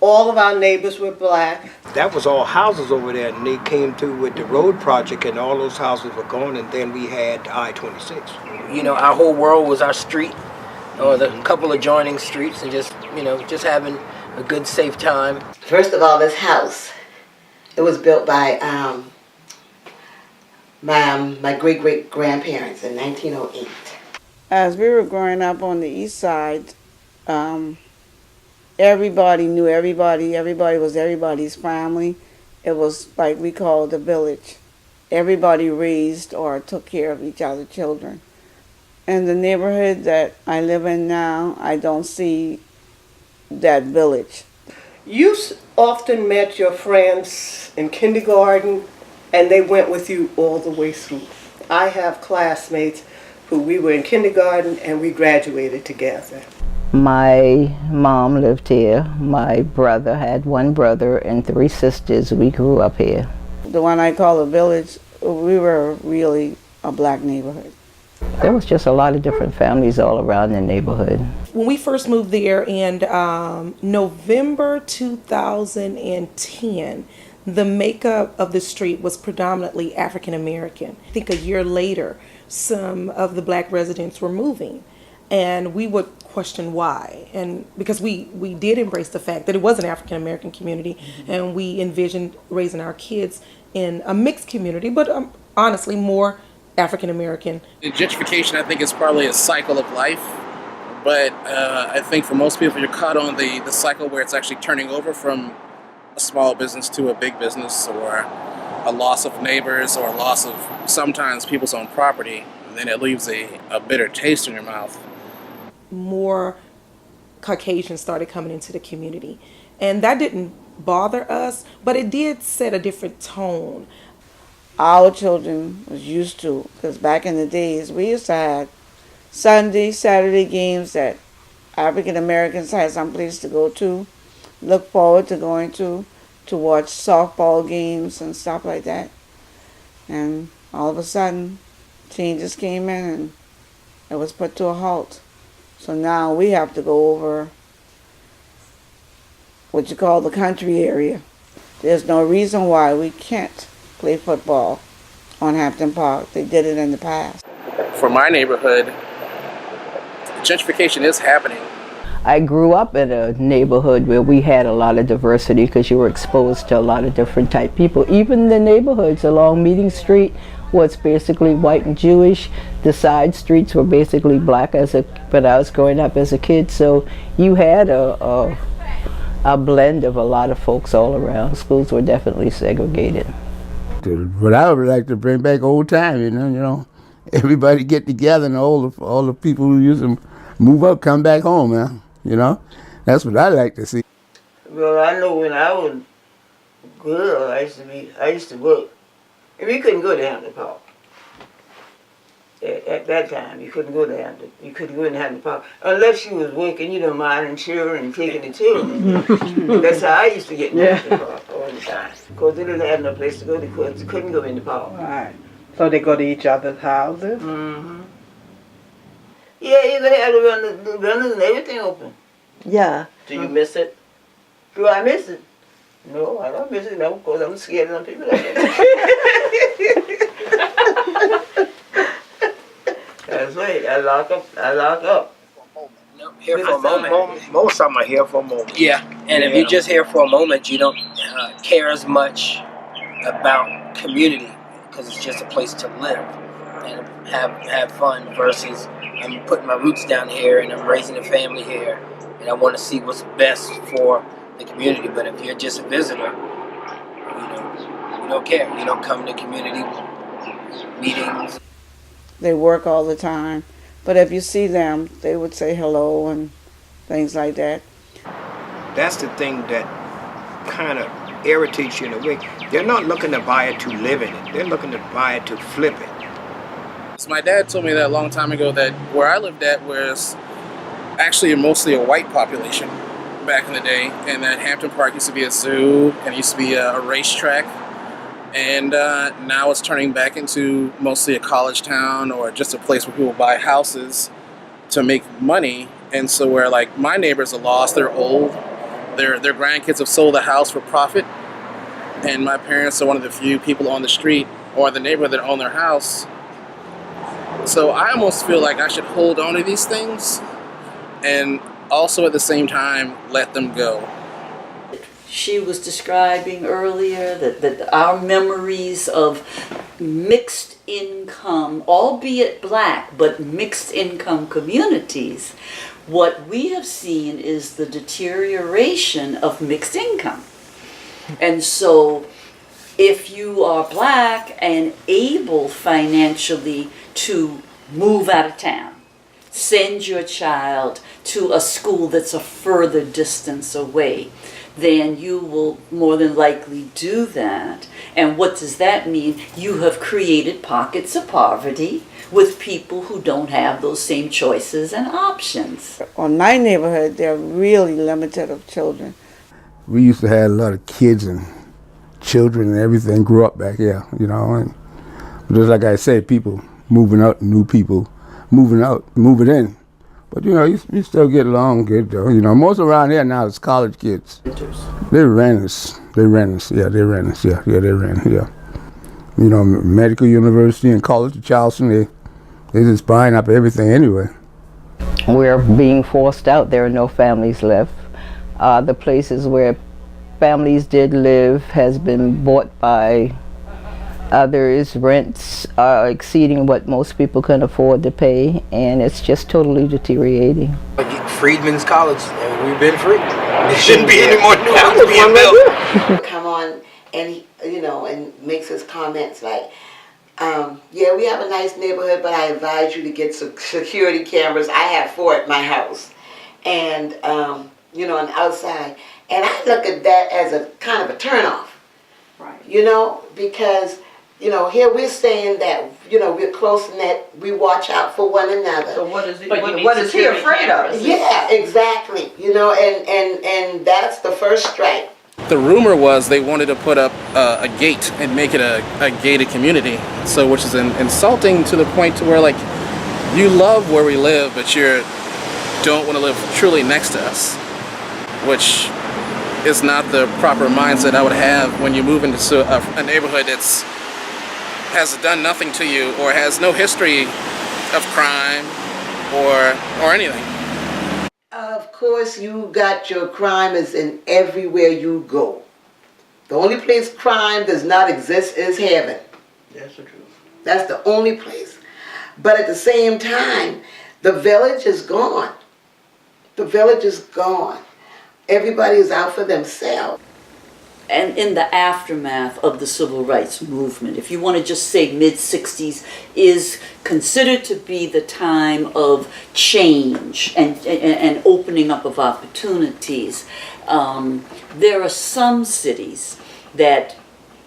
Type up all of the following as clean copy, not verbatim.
All of our neighbors were black. That was all houses over there, and they came through with the road project, and all those houses were gone, and then we had I-26. You know, our whole world was our street, or the couple adjoining streets, and just, you know, just having a good, safe time. First of all, this house, it was built by my great-great-grandparents in 1908. As we were growing up on the east side, everybody knew everybody. Everybody was everybody's family. It was like we called the village. Everybody raised or took care of each other's children. In the neighborhood that I live in now, I don't see that village. You often met your friends in kindergarten, and they went with you all the way through. I have classmates who we were in kindergarten and we graduated together. My mom lived here. My brother had one brother and 3 sisters. We grew up here. The one I call a village, we were really a black neighborhood. There was just a lot of different families all around the neighborhood. When we first moved there in November 2010, the makeup of the street was predominantly African American. I think a year later, some of the black residents were moving, and we would question why. And because we did embrace the fact that it was an African American community, and we envisioned raising our kids in a mixed community, but honestly more African American. Gentrification, I think, is probably a cycle of life, but I think for most people, you're caught on the cycle where it's actually turning over from a small business to a big business, or a loss of neighbors, or a loss of sometimes people's own property, and then it leaves a bitter taste in your mouth. More Caucasians started coming into the community, and that didn't bother us, but it did set a different tone. Our children was used to, because back in the days we used to have Sunday, Saturday games that African Americans had some place to go to, look forward to going to watch softball games and stuff like that. And all of a sudden, changes came in and it was put to a halt. So now we have to go over what you call the country area. There's no reason why we can't play football on Hampton Park. They did it in the past. For my neighborhood, gentrification is happening. I grew up in a neighborhood where we had a lot of diversity because you were exposed to a lot of different type people. Even the neighborhoods along Meeting Street was basically white and Jewish. The side streets were basically black when I was growing up as a kid. So you had a blend of a lot of folks all around. Schools were definitely segregated. But I would like to bring back old time, you know, everybody get together and all the people who used to move up come back home, man. You know, that's what I like to see. Well, I know when I was a girl, I used to work, and we couldn't go to Hampton Park. At that time, you couldn't go to Hampton. You couldn't go in Hampton Park unless you was working, you know, minding children and taking the children. That's how I used to get in Hampton Park all the time, because they didn't have no place to go because they couldn't go in the park. Right. So they go to each other's houses? Mm-hmm. Yeah, you gotta have the runners and everything open. Yeah. Do you miss it? Do I miss it? No, I don't miss it, no, because I'm scared of them people like that. That's right, I lock up. No, here for a moment. Most of them are here for a moment. Yeah, and if you're just here for a moment, you don't care as much about community, because it's just a place to live and have fun, versus I'm putting my roots down here and I'm raising a family here and I want to see what's best for the community. But if you're just a visitor, you don't care. You don't come to community meetings. They work all the time, but if you see them, they would say hello and things like that. That's the thing that kind of irritates you in a way. They're not looking to buy it to live in it. They're looking to buy it to flip it. So my dad told me that a long time ago that where I lived at was actually mostly a white population back in the day, and that Hampton Park used to be a zoo and it used to be a racetrack, and now it's turning back into mostly a college town or just a place where people buy houses to make money. And so where like my neighbors are lost, they're old, their grandkids have sold the house for profit, and my parents are one of the few people on the street or the neighborhood that own their house. So I almost feel like I should hold on to these things and also at the same time let them go. She was describing earlier that our memories of mixed income, albeit black, but mixed income communities, what we have seen is the deterioration of mixed income. And so if you are black and able financially to move out of town, send your child to a school that's a further distance away, then you will more than likely do that. And what does that mean? You have created pockets of poverty with people who don't have those same choices and options. On my neighborhood, they're really limited of children. We used to have a lot of kids and children and everything grew up back here, you know. And just like I said, people moving out, new people moving out, moving in. But you know, you still get along good though. You know, most around here now is college kids. They rent us. Yeah. You know, medical university and college of Charleston, they just buying up everything anyway. We're being forced out. There are no families left. The places where families did live has been bought by others. Rents are exceeding what most people can afford to pay, and it's just totally deteriorating. Freedmen's College, we've been free. There shouldn't be any more new ones being built. Come on, and he, you know, and makes his comments like, yeah, we have a nice neighborhood, but I advise you to get some security cameras. I have 4 at my house, and you know, on the outside. And I look at that as a kind of a turnoff, right? You know, because you know, here we're saying that, you know, we're close and that we watch out for one another. So what is it? What is he afraid of? Yeah, exactly. You know, and that's the first strike. The rumor was they wanted to put up a gate and make it a gated community. So, which is insulting to the point to where, like, you love where we live, but you don't want to live truly next to us, which is not the proper mindset I would have when you move into a neighborhood that's has done nothing to you or has no history of crime or anything. Of course, you got your crime is in everywhere you go. The only place crime does not exist is heaven. That's the truth. That's the only place. But at the same time, the village is gone. The village is gone. Everybody is out for themselves. And in the aftermath of the civil rights movement, if you want to just say mid-60s is considered to be the time of change and opening up of opportunities, there are some cities that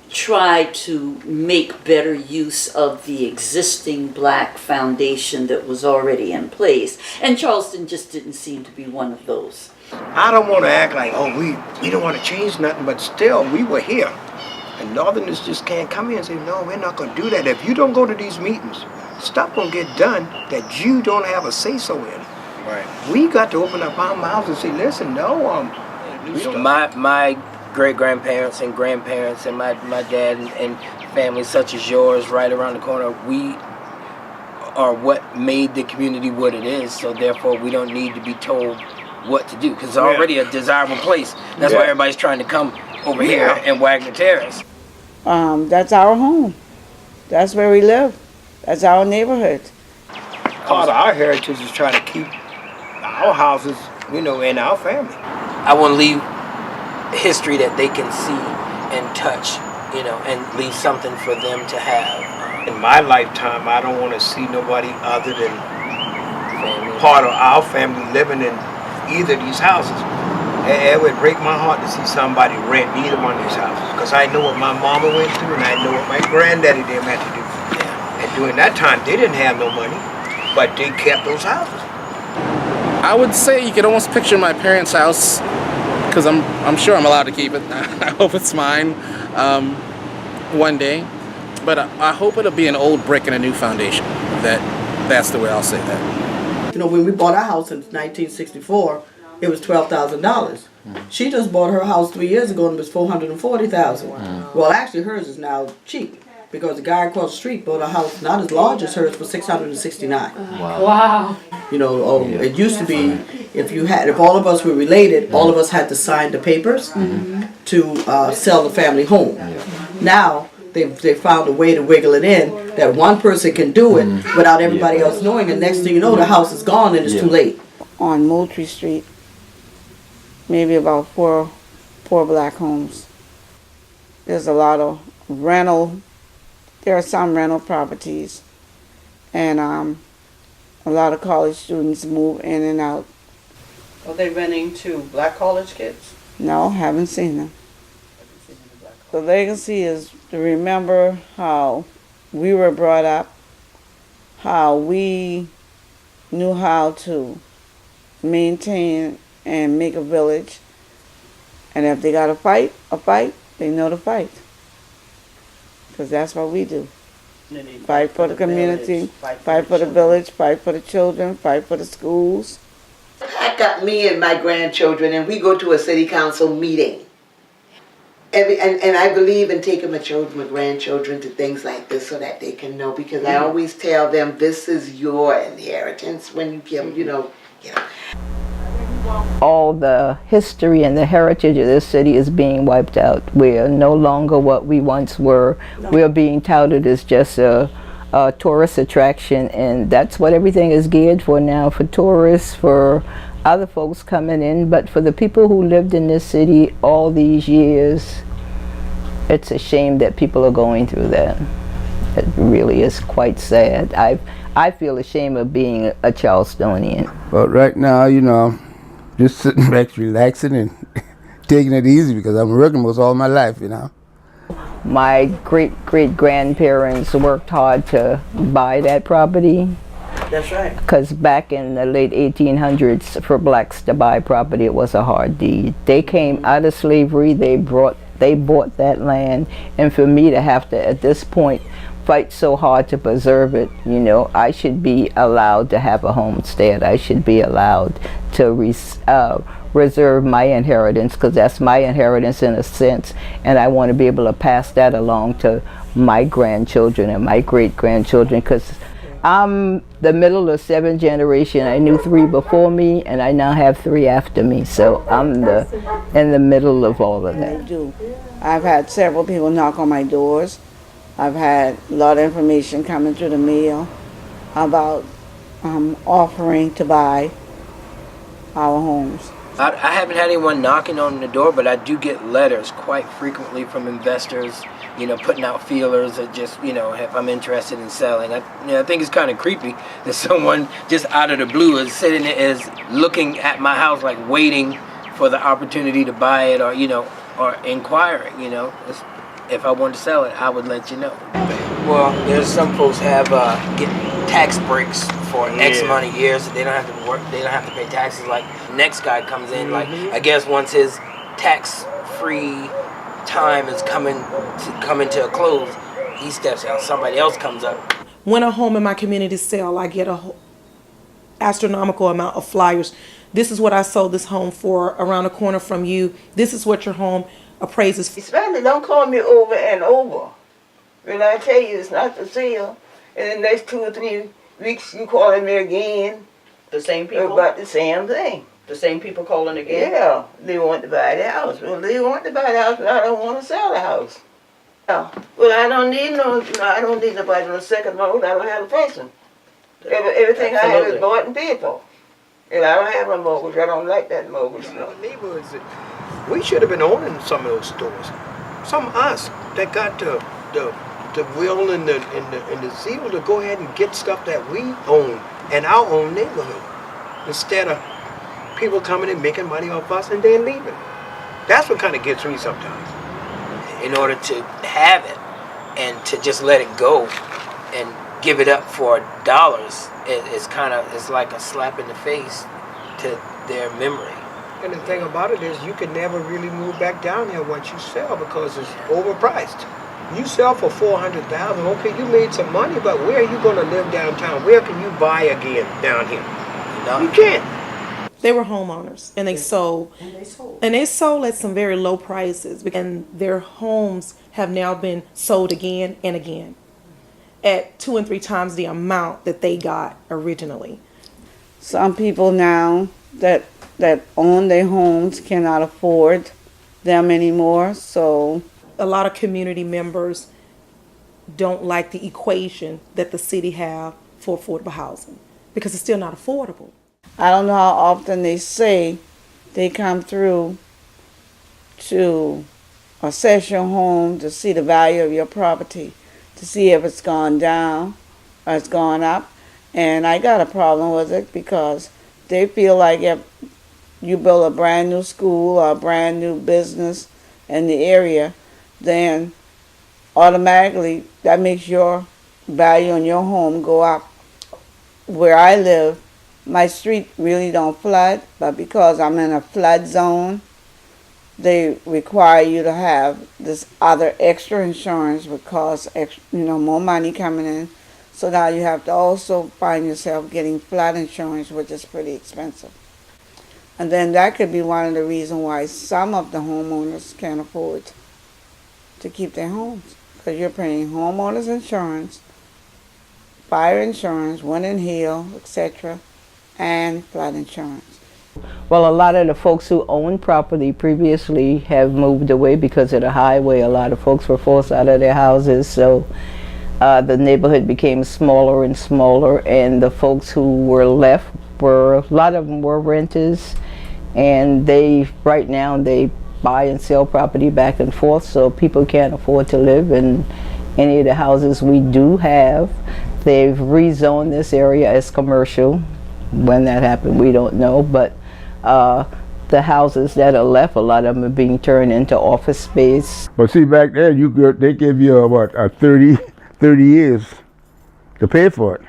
try to make better use of the existing black foundation that was already in place. And Charleston just didn't seem to be one of those. I don't want to act like, oh, we don't want to change nothing, but still, we were here. And Northerners just can't come here and say, no, we're not going to do that. If you don't go to these meetings, stuff going to get done that you don't have a say-so in. Right. We got to open up our mouths and say, listen, no, my great-grandparents and grandparents and my dad and families such as yours right around the corner, we are what made the community what it is, so therefore we don't need to be told what to do, because it's already a desirable place. That's why everybody's trying to come over here in Wagner Terrace. That's our home. That's where we live. That's our neighborhood. Part of our heritage is trying to keep our houses, you know, in our family. I want to leave history that they can see and touch, you know, and leave something for them to have. In my lifetime, I don't want to see nobody other than part of our family living in either of these houses. It would break my heart to see somebody rent either one of these houses, because I know what my mama went through and I know what my granddaddy them had to do. And during that time, they didn't have no money, but they kept those houses. I would say you could almost picture my parents' house, because I'm sure I'm allowed to keep it. I hope it's mine one day. But I hope it'll be an old brick and a new foundation. That's the way I'll say that. You know, when we bought our house in 1964, it was $12,000. She just bought her house 3 years ago and it was $440,000. Well, actually, hers is now cheap because the guy across the street bought a house not as large as hers for $669. Wow. You know, it used to be if all of us were related, all of us had to sign the papers to sell the family home. Now they found a way to wiggle it in that one person can do it without everybody else knowing, and next thing you know, the house is gone and it's too late. On Moultrie Street, maybe about four black homes. There's a lot of rental. There are some rental properties, and a lot of college students move in and out. Are they renting to black college kids? No, haven't seen them. The legacy is to remember how we were brought up, how we knew how to maintain and make a village, and if they got to fight, they know to fight. Because that's what we do. Fight for the community, fight for the village, fight for the children, fight for the schools. I got me and my grandchildren, and we go to a city council meeting. And I believe in taking my grandchildren to things like this so that they can know, because I always tell them this is your inheritance when you give, you know. All the history and the heritage of this city is being wiped out. We're no longer what we once were. We're being touted as just a tourist attraction, and that's what everything is geared for now, for tourists, for other folks coming in. But for the people who lived in this city all these years, it's a shame that people are going through that. It really is quite sad. I feel ashamed of being a Charlestonian. But right now, you know, just sitting back, relaxing and taking it easy because I'm working most all my life, you know. My great-great-grandparents worked hard to buy that property. That's right. Because back in the late 1800s, for blacks to buy property, it was a hard deed. They came out of slavery, they bought that land, and for me to have to, at this point, fight so hard to preserve it, you know, I should be allowed to have a homestead. I should be allowed to reserve my inheritance, because that's my inheritance in a sense, and I want to be able to pass that along to my grandchildren and my great-grandchildren, because I'm the middle of 7th generation. I knew 3 before me, and I now have 3 after me, so I'm in the middle of all of that. I do. I've had several people knock on my doors. I've had a lot of information coming through the mail about offering to buy our homes. I haven't had anyone knocking on the door, but I do get letters quite frequently from investors, you know, putting out feelers that just, you know, if I'm interested in selling. I think it's kind of creepy that someone just out of the blue is sitting there, is looking at my house, like waiting for the opportunity to buy it, or, you know, or inquiring, you know. If I want to sell it, I would let you know. Well, there's some folks have get tax breaks for X amount of years. They don't have to work. They don't have to pay taxes. Like next guy comes in, like I guess once his tax-free time is coming to a close, he steps out. Somebody else comes up. When a home in my community sell, I get a astronomical amount of flyers. This is what I sold this home for around the corner from you. This is what your home appraises. Especially don't call me over and over. When I tell you it's not for sale, and the next 2 or 3 weeks you calling me again. The same people? About the same thing. The same people calling again? Yeah, they want to buy the house. Well, they want to buy the house, but I don't want to sell the house. Yeah. Well, I don't need nobody on the second mortgage. I don't have a person. Everything I have is bought and paid for. And I don't have a mortgage. I don't like that mortgage. No. Neighborhoods, we should have been owning some of those stores. Some of us that got the will and the zeal to go ahead and get stuff that we own in our own neighborhood, instead of people coming and making money off us and then leaving. That's what kind of gets me sometimes. In order to have it and to just let it go and give it up for dollars, it's like a slap in the face to their memory. And the thing about it is you can never really move back down here once you sell, because it's overpriced. You sell for $400,000, okay, you made some money, but where are you going to live downtown? Where can you buy again down here? No. You can't. They were homeowners, and they sold. And they sold at some very low prices, and their homes have now been sold again and again at 2 and 3 times the amount that they got originally. Some people now that own their homes cannot afford them anymore, so a lot of community members don't like the equation that the city have for affordable housing because it's still not affordable. I don't know how often they say they come through to assess your home to see the value of your property, to see if it's gone down or it's gone up. And I got a problem with it because they feel like if you build a brand new school or a brand new business in the area, then automatically that makes your value on your home go up. Where I live, my street really don't flood, but because I'm in a flood zone, they require you to have this other extra insurance, which costs more money coming in. So now you have to also find yourself getting flood insurance, which is pretty expensive. And then that could be one of the reasons why some of the homeowners can't afford to keep their homes, because you're paying homeowners insurance, fire insurance, wind and hail, etc., and flood insurance. Well, a lot of the folks who owned property previously have moved away because of the highway. A lot of folks were forced out of their houses, so the neighborhood became smaller and smaller, and the folks who were left a lot of them were renters, and right now they buy and sell property back and forth, so people can't afford to live in any of the houses we do have. They've rezoned this area as commercial. When that happened, we don't know, but the houses that are left, a lot of them are being turned into office space. But see, back there, they give you a 30 years to pay for it,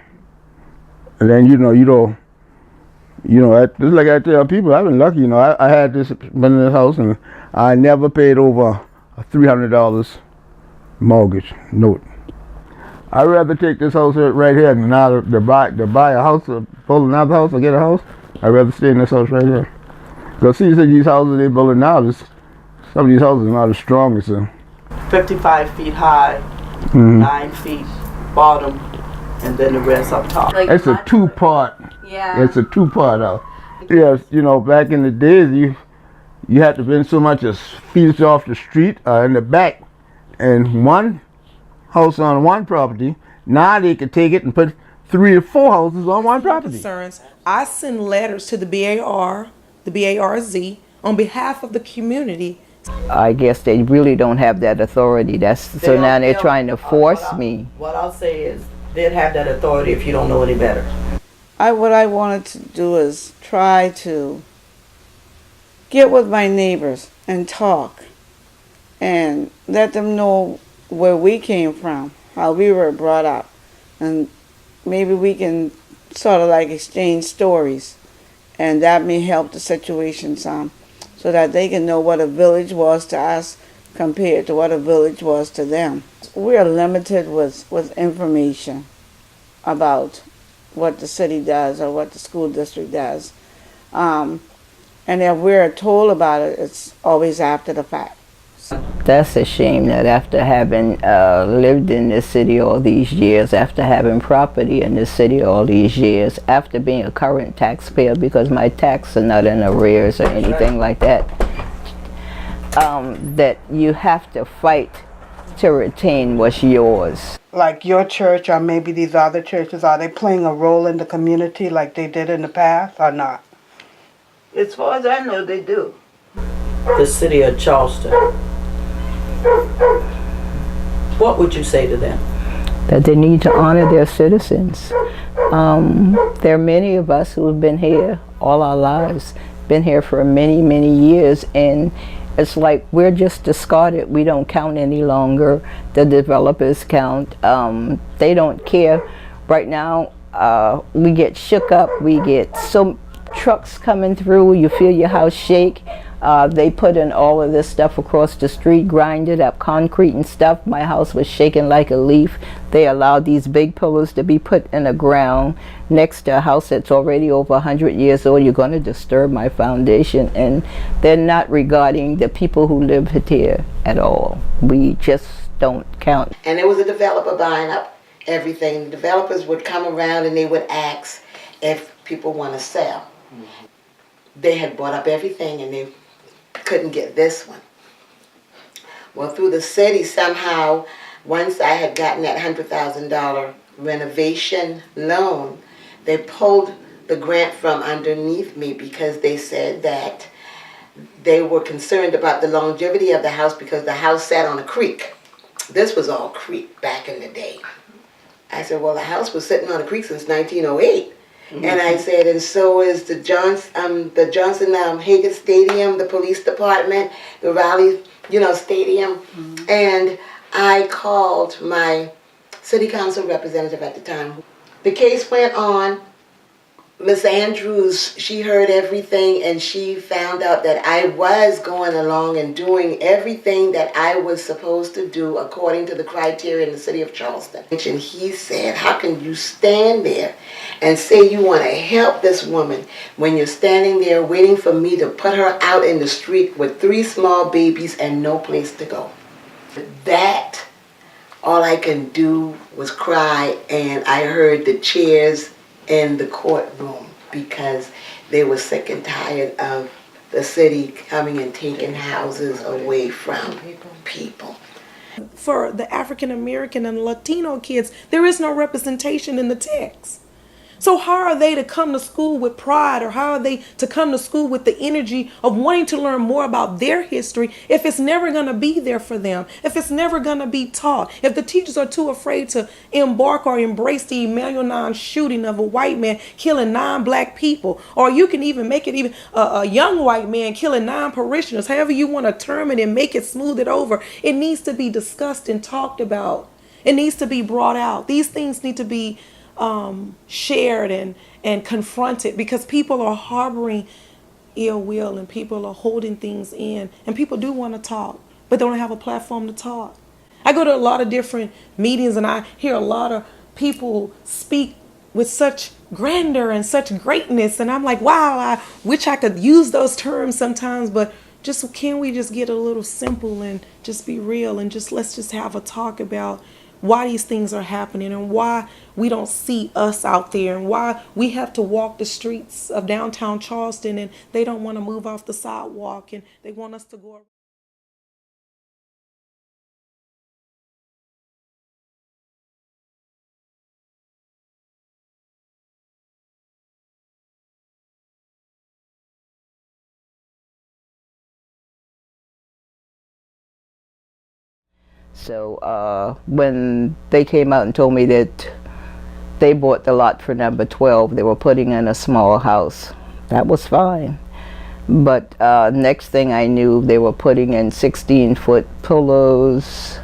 and then just like I tell people, I've been lucky. I had been in this house, and I never paid over a $300 mortgage note. I'd rather take this house right here than now to buy a house, or build another house, or get a house. I'd rather stay in this house right here. Because see, these houses they're building now, some of these houses are not as strong as them. 55 feet high, 9 feet bottom, and then the rest up top. It's a two-part. Yeah. It's a two-part house. Yes, back in the days, you had to bring so much as feet off the street in the back, and one house on one property. Now they could take it and put 3 or 4 houses on one property. Concerns. I send letters to the BAR, the BARZ, on behalf of the community. I guess they really don't have that authority. So now they're trying to force me. What I'll say is, they'd have that authority if you don't know any better. What I wanted to do is try to get with my neighbors and talk and let them know where we came from, how we were brought up, and maybe we can sort of like exchange stories, and that may help the situation some, so that they can know what a village was to us compared to what a village was to them. We're limited with information about what the city does or what the school district does, and if we're told about it, it's always after the fact. That's a shame that after having lived in this city all these years, after having property in this city all these years, after being a current taxpayer, because my taxes are not in arrears or anything like that, that you have to fight to retain what's yours. Like your church or maybe these other churches, are they playing a role in the community like they did in the past or not? As far as I know, they do. The city of Charleston. What would you say to them? That they need to honor their citizens. There are many of us who have been here all our lives, been here for many, many years, and it's like we're just discarded. We don't count any longer. The developers count. They don't care. Right now, we get shook up. We get so trucks coming through. You feel your house shake. They put in all of this stuff across the street, grinded up concrete and stuff. My house was shaking like a leaf. They allowed these big pillars to be put in the ground next to a house that's already over 100 years old. You're going to disturb my foundation. And they're not regarding the people who live here at all. We just don't count. And there was a developer buying up everything. The developers would come around and they would ask if people want to sell. They had bought up everything and they couldn't get this one. Well, through the city somehow, once I had gotten that $100,000 renovation loan, they pulled the grant from underneath me because they said that they were concerned about the longevity of the house because the house sat on a creek. This was all creek back in the day. I said, well, the house was sitting on a creek since 1908. Mm-hmm. And I said, and so is the Johnson Hagan Stadium, the police department, the Raleigh, stadium. Mm-hmm. And I called my city council representative at the time. The case went on. Miss Andrews, she heard everything and she found out that I was going along and doing everything that I was supposed to do according to the criteria in the city of Charleston. And he said, how can you stand there and say you want to help this woman when you're standing there waiting for me to put her out in the street with 3 small babies and no place to go? That, all I can do was cry, and I heard the chairs in the courtroom because they were sick and tired of the city coming and taking houses away from people. For the African American and Latino kids, there is no representation in the text. So how are they to come to school with pride, or how are they to come to school with the energy of wanting to learn more about their history if it's never going to be there for them, if it's never going to be taught, if the teachers are too afraid to embark or embrace the Emmanuel 9 shooting of a white man killing 9 black people, or you can even make it even a young white man killing 9 parishioners, however you want to term it and make it, smooth it over. It needs to be discussed and talked about. It needs to be brought out. These things need to be shared and confronted, because people are harboring ill will and people are holding things in, and people do want to talk but don't have a platform to talk. I go to a lot of different meetings and I hear a lot of people speak with such grandeur and such greatness, and I'm like, wow, I wish I could use those terms sometimes, but can we just get a little simple and just be real and let's just have a talk about why these things are happening and why we don't see us out there and why we have to walk the streets of downtown Charleston and they don't want to move off the sidewalk and they want us to go. So when they came out and told me that they bought the lot for number 12, they were putting in a small house. That was fine. But next thing I knew, they were putting in 16-foot pillars,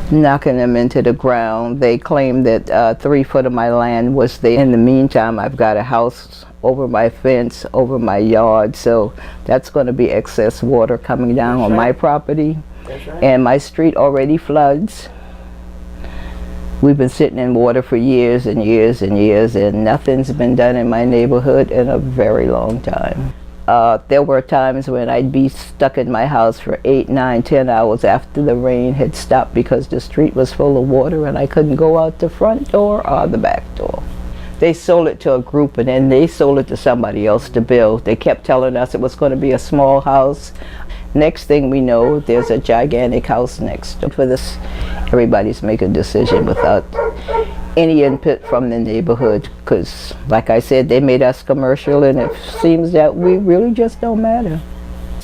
knocking them into the ground. They claimed that 3 foot of my land was there. In the meantime, I've got a house over my fence, over my yard, so that's going to be excess water coming down on my property. That's right. And my street already floods. We've been sitting in water for years and years and years, and nothing's been done in my neighborhood in a very long time. There were times when I'd be stuck in my house for 8, 9, 10 hours after the rain had stopped because the street was full of water and I couldn't go out the front door or the back door. They sold it to a group and then they sold it to somebody else to build. They kept telling us it was going to be a small house. Next thing we know, there's a gigantic house next door. For this, everybody's making a decision without any input from the neighborhood, because like I said, they made us commercial and it seems that we really just don't matter.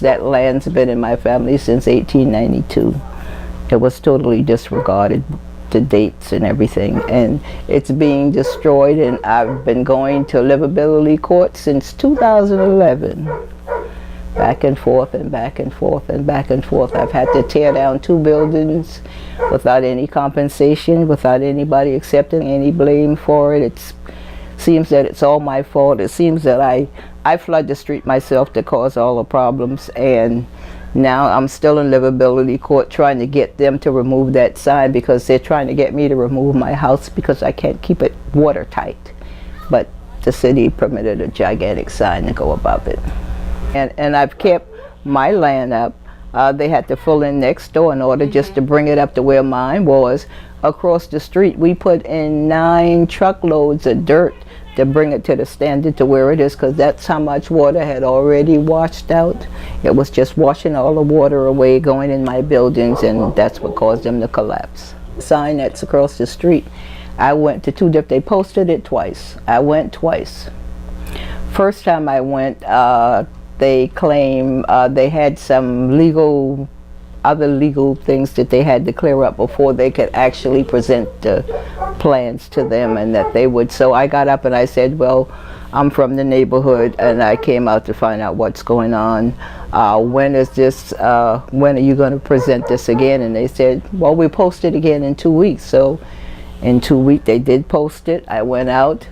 That land's been in my family since 1892. It was totally disregarded, the dates and everything, and it's being destroyed, and I've been going to livability court since 2011. Back and forth and back and forth and back and forth. I've had to tear down 2 buildings without any compensation, without anybody accepting any blame for it. It's seems that it's all my fault. It seems that I flood the street myself to cause all the problems, and now I'm still in livability court trying to get them to remove that sign because they're trying to get me to remove my house because I can't keep it watertight. But the city permitted a gigantic sign to go above it. And I've kept my land up. They had to fill in next door in order just to bring it up to where mine was. Across the street, we put in 9 truckloads of dirt to bring it to the standard to where it is, because that's how much water had already washed out. It was just washing all the water away, going in my buildings, and that's what caused them to collapse. The sign that's across the street, I went to 2 different, they posted it twice. I went twice. First time I went, they claim they had some other legal things that they had to clear up before they could actually present the plans to them, and that they would. So I got up and I said, well, I'm from the neighborhood and I came out to find out what's going on. When is this, when are you going to present this again? And they said, well, we post it again in 2 weeks. So in 2 weeks they did post it. I went out,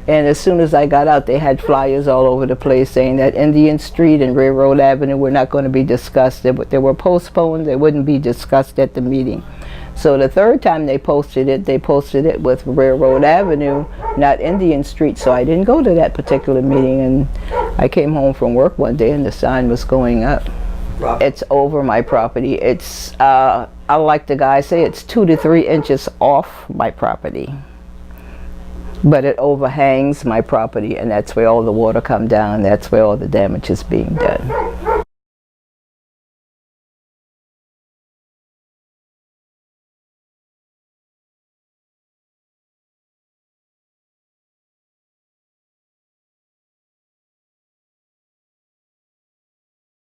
and as soon as I got out, they had flyers all over the place saying that Indian Street and Railroad Avenue were not going to be discussed. They were postponed. They wouldn't be discussed at the meeting. So the third time they posted it with Railroad Avenue, not Indian Street. So I didn't go to that particular meeting, and I came home from work one day and the sign was going up. It's over my property. It's, I like the guy say, it's 2 to 3 inches off my property. But it overhangs my property, and that's where all the water come down. That's where all the damage is being done.